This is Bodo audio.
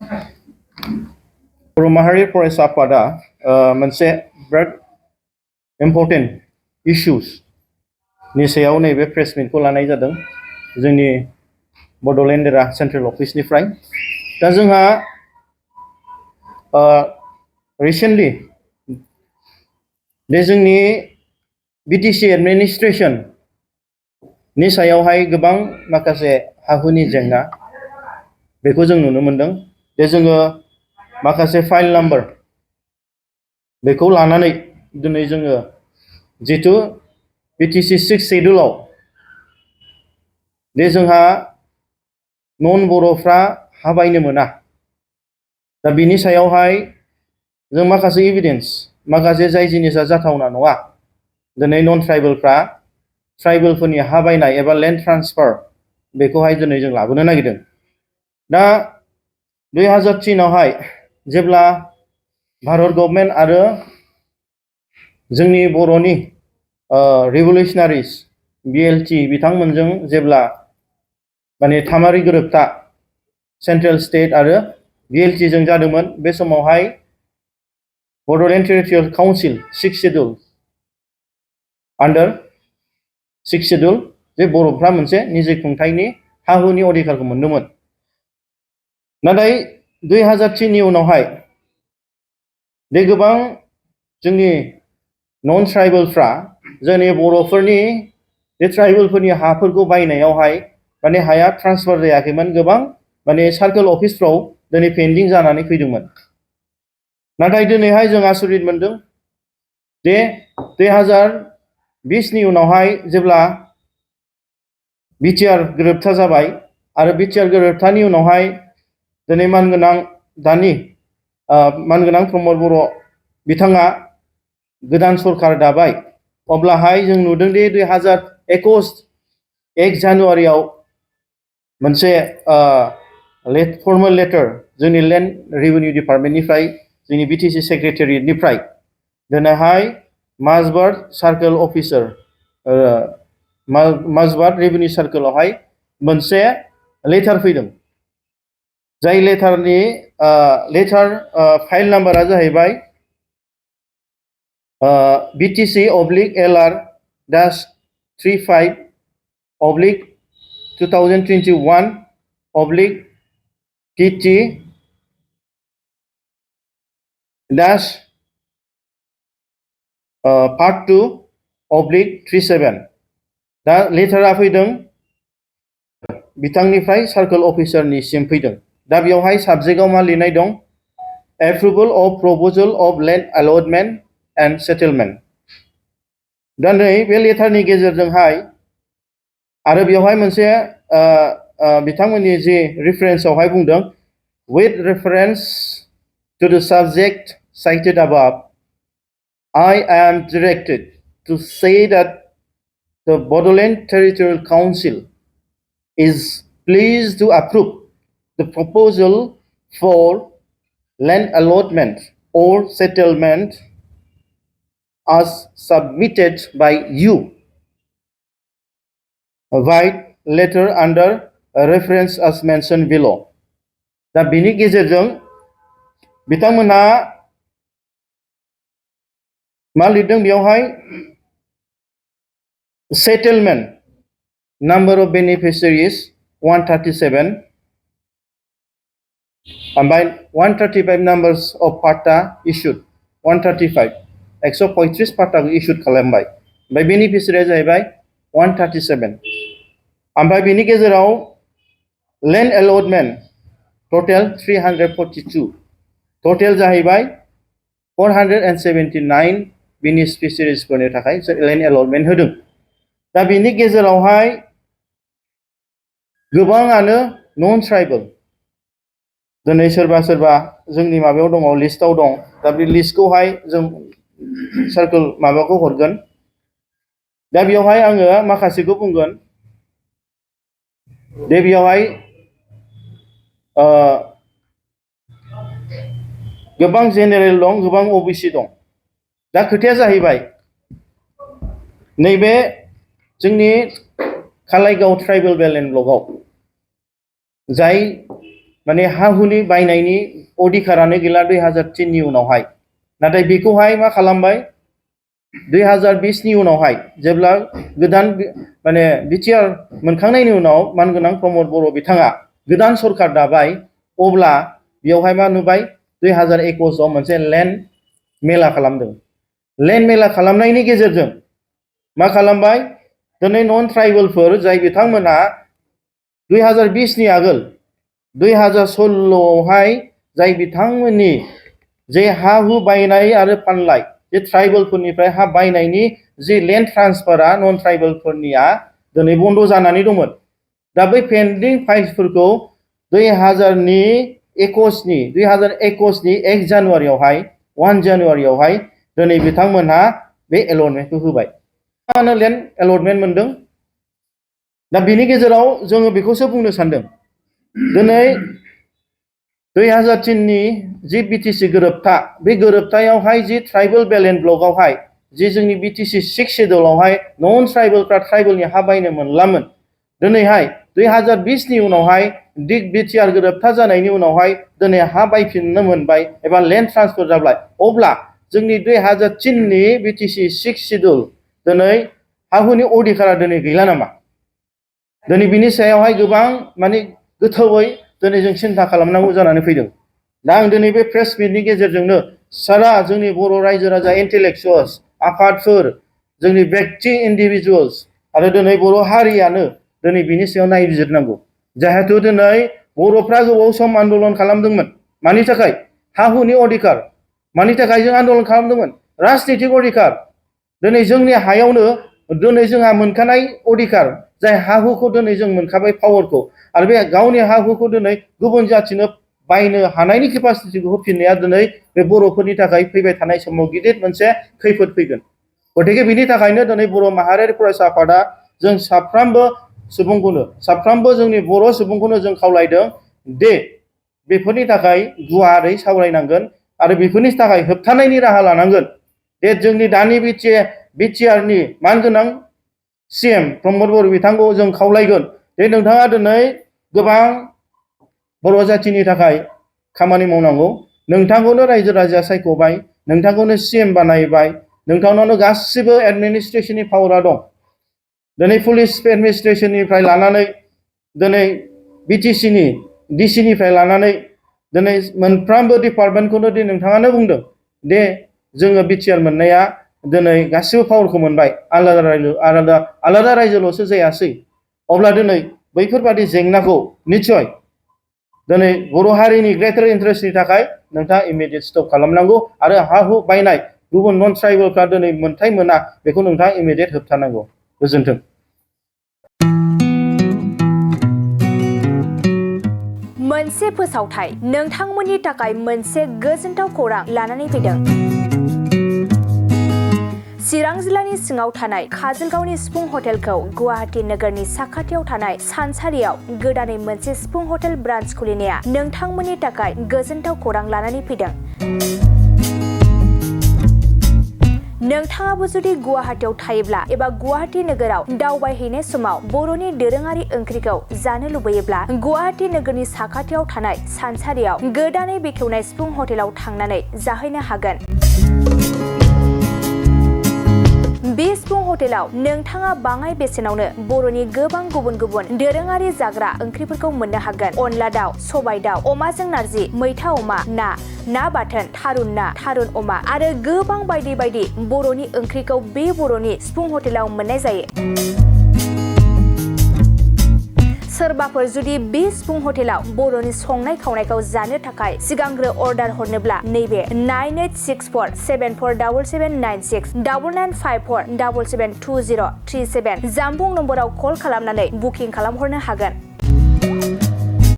बर' माहारि फरायसा आफादा मोनसे बिराद इम्पर्टेन्ट इश्युस नि सायाव नैबे प्रेस मिटखौ लानाय जादों जोंनि बड'लेण्ड एरा सेन्ट्रेल अफिसनिफ्राय दा जोंहा रिसेन्टलि बे जोंनि बिटिसि एडमिनिस्ट्रेसन नि सायावहाय गोबां माखासे हा-हुनि जेंना बेखौ जों नुनो मोनदों जे जोङो माखासे फाइल नाम्बार बेखौ लानानै दिनै जोङो जिथु बिटिसि 6 शेड्युलाव दे जोंहा नन बर'फ्रा हा बायनो मोना दा बिनि सायावहाय जों माखासे एभिडेन्स माखासे जाय जिनिसा जाथावना नङा दिनै नन ट्राइबेलफ्रा ट्राइबेलफोरनि हा बायनाय एबा लेन्ड ट्रान्सफार बेखौहाय दिनै जों लाबोनो नागिरदों दा 2003आवहाय जेब्ला भारत गभर्नमेन्ट आरो जोंनि बर'नि रिभलिउसनारिस बिएलटि बिथांमोनजों जेब्ला माने थामारि गोरोबथा सेन्ट्रेल स्टेट आरो बिएलटि जों जादोंमोन बे समावहाय बड'लेण्ड टेरिटरियेल काउन्सिल 6 शेड्युल आन्डार 6 शेड्युल जे बर'फ्रा मोनसे निजे खुंथायनि हा-हुनि अधिकारखौ मोनदोंमोन नाथाय 2003नि उनावहाय बे गोबां जोंनि नन ट्राइबेलफ्रा जोंनि बर'फोरनि बे ट्राइबेलफोरनि हाफोरखौ बायनायावहाय माने हाया ट्रान्सफार जायाखैमोन गोबां माने सार्केल अफिसफ्राव दिनै पेन्डिं जानानै फैदोंमोन नाथाय दिनैहाय जों आसरित मोनदों जे 2020नि उनावहाय जेब्ला बिटिआर गोरोबथा जाबाय आरो बिटिआर गोरोबथानि उनावहाय दिनै मानगोनां दानि मानगोनां प्रमद बर' बिथाङा गोदान सरकार दाबाय अब्लाहाय जों नुदों दि 2021 1 जानुवारियाव मोनसे फर्मेल लेटार जोंनि लेन्ड रेभिनिउ डिपार्टमेन्टनिफ्राय जोंनि बिटिसि सेक्रेटारियेटनिफ्राय दिनैहाय माजबाद सार्केल अफिसार माजबाद रेभिनिउ सार्केलावहाय मोनसे लेटार फैदों जाय लेटारनि फाइल नाम्बारा जाहैबाय BTC/2021/PT-35/Part 2/37 दा लेटारा फैदों बिथांनिफ्राय सार्केल अफिसारनिसिम फैदों दा बेयावहाय साबजेक्टआव मा लिरनाय दं approval of proposal of land allotment and settlement दा नै बे लेटारनि गेजेरजोंहाय आरो बेवहाय मोनसे बिथांमोननि जि रेफारेन्सआवहाय बुंदों with reference to the subject cited above I am directed to say that the Bodoland Territorial Council is pleased to approve the proposal for land allotment or settlement as submitted by you by letter under reference as mentioned below दा बिनि गेजेरजों बिथांमोनहा मा लिरदों बेयावहाय सेटेलमेन्ट number of beneficiaries 137 ओमफ्राय 135 numbers of पाट्टा issued 135 135 पाट्टाखौ issued खालामबाय ओमफ्राय बेनिफिसियारिया जाहैबाय 137 ओमफ्राय बेनि गेजेराव land allotment total 342 total जाहैबाय 479 बेनिफिसियारिसफोरनि थाखाय land allotment होदों दा बेनि गेजेरावहाय गोबाङानो नन ट्राइबेल दिनै सोरबा सोरबा जोंनि माबायाव दङ लिस्टआव दं दा बे लिस्टखौहाय जों सार्केल माबाखौ हरगोन दा बेयावहाय आङो माखासेखौ बुंगोन दे बेयावहाय गोबां जेनेरेल दं गोबां ओबिसि दं दा खोथाया जाहैबाय नैबे जोंनि कालाइगाव ट्राइबेल बेलेन्ड ब्लकआव जाय माने हा हुनि बायनायनि अधिकारानो गैला 2003 नि उनावहाय नाथाय बेखौहाय मा खालामबाय 2020 नि उनावहाय जेब्ला गोदान माने बिटिआर मोनखांनायनि उनाव मानगोनां प्रमद बर' बिथाङा गोदान सरखार दाबाय अब्ला बेयावहाय मा नुबाय 2021 आव मोनसे लेन्ड मेला खालामदों लेन्ड मेला खालामनायनि गेजेरजों मा खालामबाय दिनै नन ट्राइबेलफोर जाय बिथांमोना 2020 नि आगोल 2016 आवहाय जाय बिथांमोननि जे हा हु बायनाय आरो फानलाय जे ट्राइबेलफोरनिफ्राय हा बायनायनि जे लेन्ड ट्रान्सफारा नन ट्राइबेलफोरनिया दिनै बन्द जानानै दंमोन दा बै पेन्डिं फाइल्सफोरखौ 2021 नि 1 जानुवारियावहाय 1 जानुवारियावहाय दिनै बिथांमोनहा बे एलटमेन्टखौ होबाय मानो लेन्ड एलटमेन्ट मोनदों दा बिनि गेजेराव जोङो बेखौसो बुंनो सानदों दिनै 2003 नि जि बिटिसि गोरोबथा बे गोरोबथायावहाय जि ट्राइबेल बेलेन्स ब्लकआवहाय जि जोंनि बिटिसि 6 शेड्युलावहाय नन ट्राइबेलफ्रा ट्राइबेलनि हा बायनो मोनलामोन दिनैहाय 2020 नि उनावहाय बिटिआर गोरोबथा जानायनि उनावहाय दिनै हा बायफिननो मोनबाय एबा लेन्ड ट्रान्सफार जाबाय अब्ला जोंनि 2003 नि बिटिसि 6 शेड्युल दिनै हा हुनि अधिकारा दिनै गैला नामा दिनै बिनि सायावहाय गोबां माने गोथौयै दिनै जों सिन्था खालामनांगौ जानानै फैदों दा आं दिनै बे प्रेस मिटनि गेजेरजोंनो सारा जोंनि बर' रायजो राजा इन्टेलेक्चुवेल्स आफादफोर जोंनि व्यक्ति इन्डिभिजुवेल्स आरो दिनै बर' हारियानो दिनै बिनि सायाव नायबिजिरनांगौ जिहेतु दिनै बर'फ्रा गोबाव सम आन्दोलन खालामदोंमोन मानि थाखाय हा हुनि अधिकार मानि थाखाय जों आन्दोलन खालामदोंमोन राजनितिक अधिकार दिनै जोंनि हायावनो दिनै जोंहा मोनखानाय अधिकार जाय हा हुखौ दिनै जों मोनखाबाय पावारखौ आरो बे गावनि हा हुखौ दिनै गुबुन जाथिनो बायनो हानायनि केपासिटिखौ होफिननाया दिनै बे बर'फोरनि थाखाय फैबाय थानाय समाव गिदिर मोनसे खैफोद फैगोन गतिके बिनि थाखायनो दिनै बर' माहारियारि फरायसा आफादा जों साफ्रोमबो जोंनि बर' सुबुंखौनो जों खावलायदों दे बेफोरनि थाखाय गुवारै सावरायनांगोन आरो बेफोरनि थाखाय होबथानायनि राहा लानांगोन दे जोंनि दानि बिटिआरनि मानगोनां सीएम प्रमद बर' बिथांखौ जों खावलायगोन दे नोंथाङा दिनै गोबां बर' जाथिनि थाखाय खामानि मावनांगौ नोंथांखौनो रायजो राजाया सायख'बाय नोंथांखौनो सीएम बानायबाय नोंथांनावनो गासिबो एडमिनिस्ट्रेशननि पावारा दं दिनै पुलिस एडमिनिस्ट्रेशननिफ्राय लानानै दिनै बिटिसिनि डिसिनिफ्राय लानानै दिनै मोनफ्रोमबो डिपार्टमेन्टखौनो दि नोंथाङानो बुंदों दे जोङो बिटिआर मोननाया दिनै गासिबो पावारखौ मोनबाय आलादा रायजोल'सो जायासै अब्ला दिनै बैफोरबादि जेंनाखौ निश्चय दिनै बर' हारिनि ग्रेटार इन्टारेस्टनि थाखाय नोंथाङा इमिडियेट स्टप खालामनांगौ आरो हा हु बायनाय गुबुन नन ट्राइबेलफ्रा दिनै मोनथाय मोना बेखौ नोंथाङा इमिडियेट होबथानांगौ गोजोन्थों मोनसे फोसावथाय नोंथांमोननि थाखाय मोनसे गोजोनथाव खौरां लानानै फैदों चिरां जिल्लानि सिङाव थानाय काजलगावनि सिफुं हटेलखौ गुवाहाटी नोगोरनि साखाथियाव थानाय सानसारियाव गोदानै मोनसे सिफुं हटेल ब्रान्च खुलिनाया नोंथांमोननि थाखाय गोजोनथाव खौरां लानानै फैदों नोंथाङाबो जुदि गुवाहाटीयाव थायोब्ला एबा गुवाहाटी नोगोराव दावबायहैनाय समाव बर'नि दोरोङारि ओंख्रिखौ जानो लुबैयोब्ला गुवाहाटी नोगोरनि साखाथियाव थानाय सानसारियाव गोदानै बेखेवनाय सिफुं हटेलाव थांनानै जाहैनो हागोन बे सिफुं हटेलाव नोंथाङा बाङाय बेसेनावनो बर'नि गोबां गुबुन गुबुन दोरोङारि जाग्रा ओंख्रिफोरखौ मोननो हागोन अनला दाउ सबाय दाउ अमाजों नारजि मैथा अमा ना बाथोन थारुन ना थारुन अमा आरो गोबां बायदि बायदि बर'नि ओंख्रिखौ बे बर'नि सिफुं हटेलाव मोननाय जायो सोरबाफोर जुदि बे सिफुं हटेलाव बर'नि संनाय खावनायखौ जानो थाखाय सिगांग्रो अर्डार हरनोब्ला नैबे 9864747796 9954772037 जामबुं नम्बराव कल खालामनानै बुकिं खालामहरनो हागोन